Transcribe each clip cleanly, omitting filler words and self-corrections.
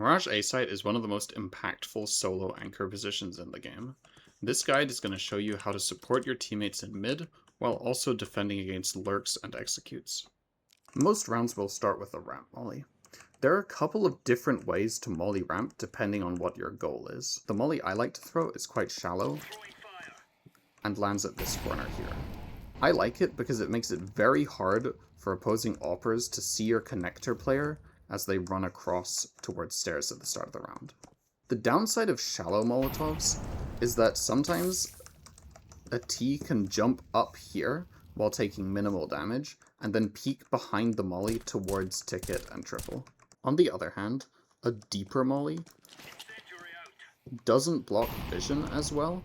Mirage A site is one of the most impactful solo anchor positions in the game. This guide is going to show you how to support your teammates in mid, while also defending against lurks and executes. Most rounds will start with a ramp molly. There are a couple of different ways to molly ramp depending on what your goal is. The molly I like to throw is quite shallow and lands at this corner here. I like it because it makes it very hard for opposing operas to see your connector player as they run across towards stairs at the start of the round. The downside of shallow Molotovs is that sometimes a T can jump up here while taking minimal damage, and then peek behind the molly towards ticket and triple. On the other hand, a deeper molly doesn't block vision as well,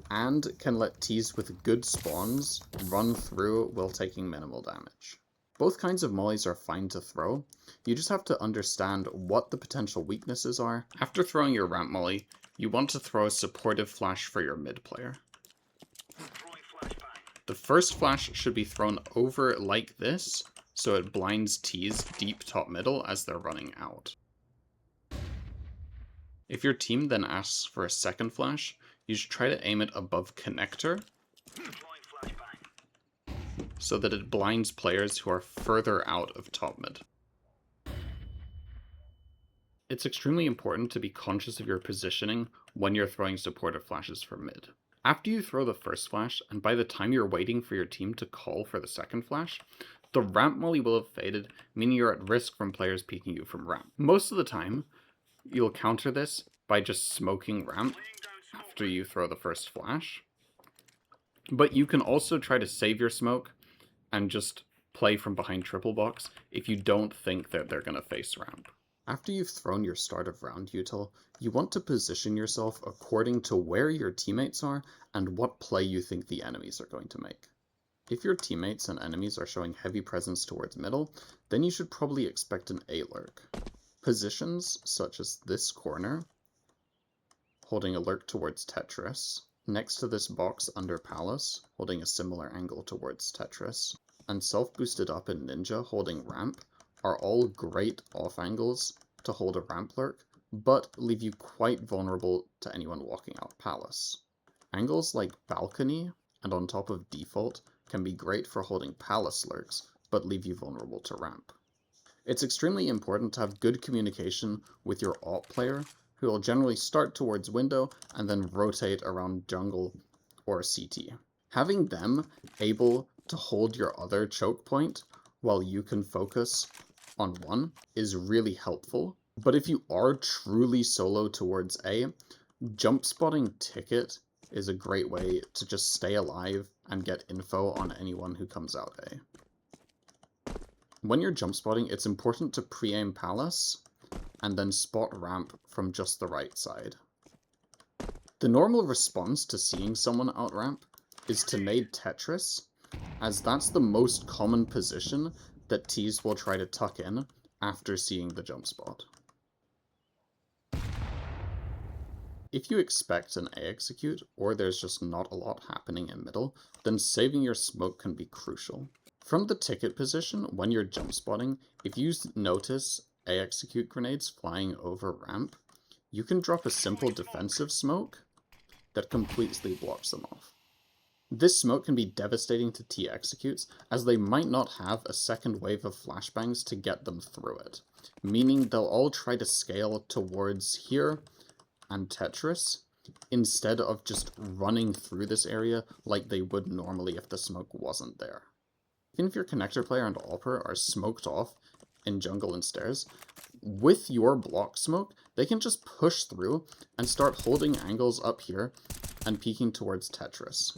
and can let Ts with good spawns run through while taking minimal damage. Both kinds of mollies are fine to throw, you just have to understand what the potential weaknesses are. After throwing your ramp molly, you want to throw a supportive flash for your mid player. The first flash should be thrown over like this, so it blinds Ts deep top middle as they're running out. If your team then asks for a second flash, you should try to aim it above connector, so that it blinds players who are further out of top mid. It's extremely important to be conscious of your positioning when you're throwing supportive flashes for mid. After you throw the first flash, and by the time you're waiting for your team to call for the second flash, the ramp molly will have faded, meaning you're at risk from players peeking you from ramp. Most of the time, you'll counter this by just smoking ramp after you throw the first flash, but you can also try to save your smoke and just play from behind triple box if you don't think that they're going to face ramp. After you've thrown your start of round util, you want to position yourself according to where your teammates are and what play you think the enemies are going to make. If your teammates and enemies are showing heavy presence towards middle, then you should probably expect an A lurk. Positions such as this corner, holding a lurk towards Tetris, next to this box under Palace, holding a similar angle towards Tetris, and self-boosted up in Ninja holding ramp, are all great off angles to hold a ramp lurk, but leave you quite vulnerable to anyone walking out Palace. Angles like balcony and on top of default can be great for holding Palace lurks, but leave you vulnerable to ramp. It's extremely important to have good communication with your op player, who will generally start towards window and then rotate around jungle or CT. Having them able to hold your other choke point while you can focus on one is really helpful, but if you are truly solo towards A, jump spotting ticket is a great way to just stay alive and get info on anyone who comes out A. When you're jump spotting, it's important to pre-aim Palace and then spot ramp from just the right side. The normal response to seeing someone out ramp is to nade Tetris, as that's the most common position that Ts will try to tuck in after seeing the jump spot. If you expect an A execute, or there's just not a lot happening in middle, then saving your smoke can be crucial. From the ticket position, when you're jump spotting, if you notice A execute grenades flying over ramp, you can drop a simple defensive smoke that completely blocks them off. This smoke can be devastating to T executes, as they might not have a second wave of flashbangs to get them through it, meaning they'll all try to scale towards here and Tetris, instead of just running through this area like they would normally if the smoke wasn't there. Even if your connector player and AWPer are smoked off in jungle and stairs, with your block smoke, they can just push through and start holding angles up here and peeking towards Tetris.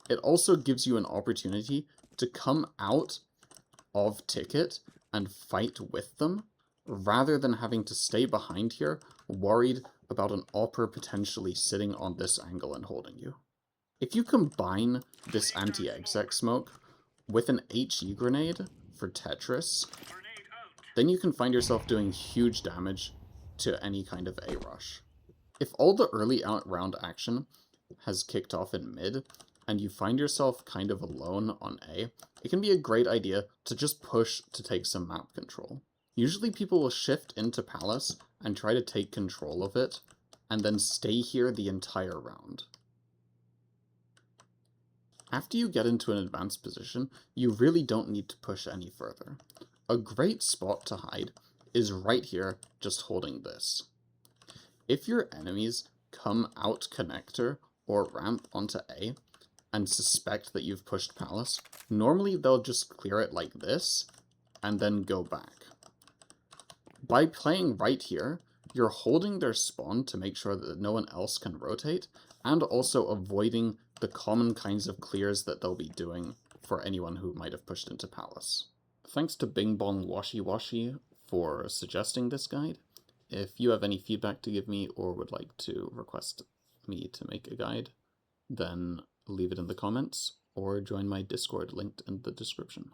It also gives you an opportunity to come out of ticket and fight with them, rather than having to stay behind here, worried about an AWPer potentially sitting on this angle and holding you. If you combine this anti-exec smoke with an HE grenade for Tetris, then you can find yourself doing huge damage to any kind of A rush. If all the early round action has kicked off in mid, and you find yourself kind of alone on A, it can be a great idea to just push to take some map control. Usually people will shift into Palace and try to take control of it, and then stay here the entire round. After you get into an advanced position, you really don't need to push any further. A great spot to hide is right here, just holding this. If your enemies come out connector or ramp onto A and suspect that you've pushed Palace, normally they'll just clear it like this and then go back. By playing right here, you're holding their spawn to make sure that no one else can rotate, and also avoiding the common kinds of clears that they'll be doing for anyone who might have pushed into Palace. Thanks to Bing Bong Washi Washi for suggesting this guide. If you have any feedback to give me or would like to request me to make a guide, then leave it in the comments or join my Discord linked in the description.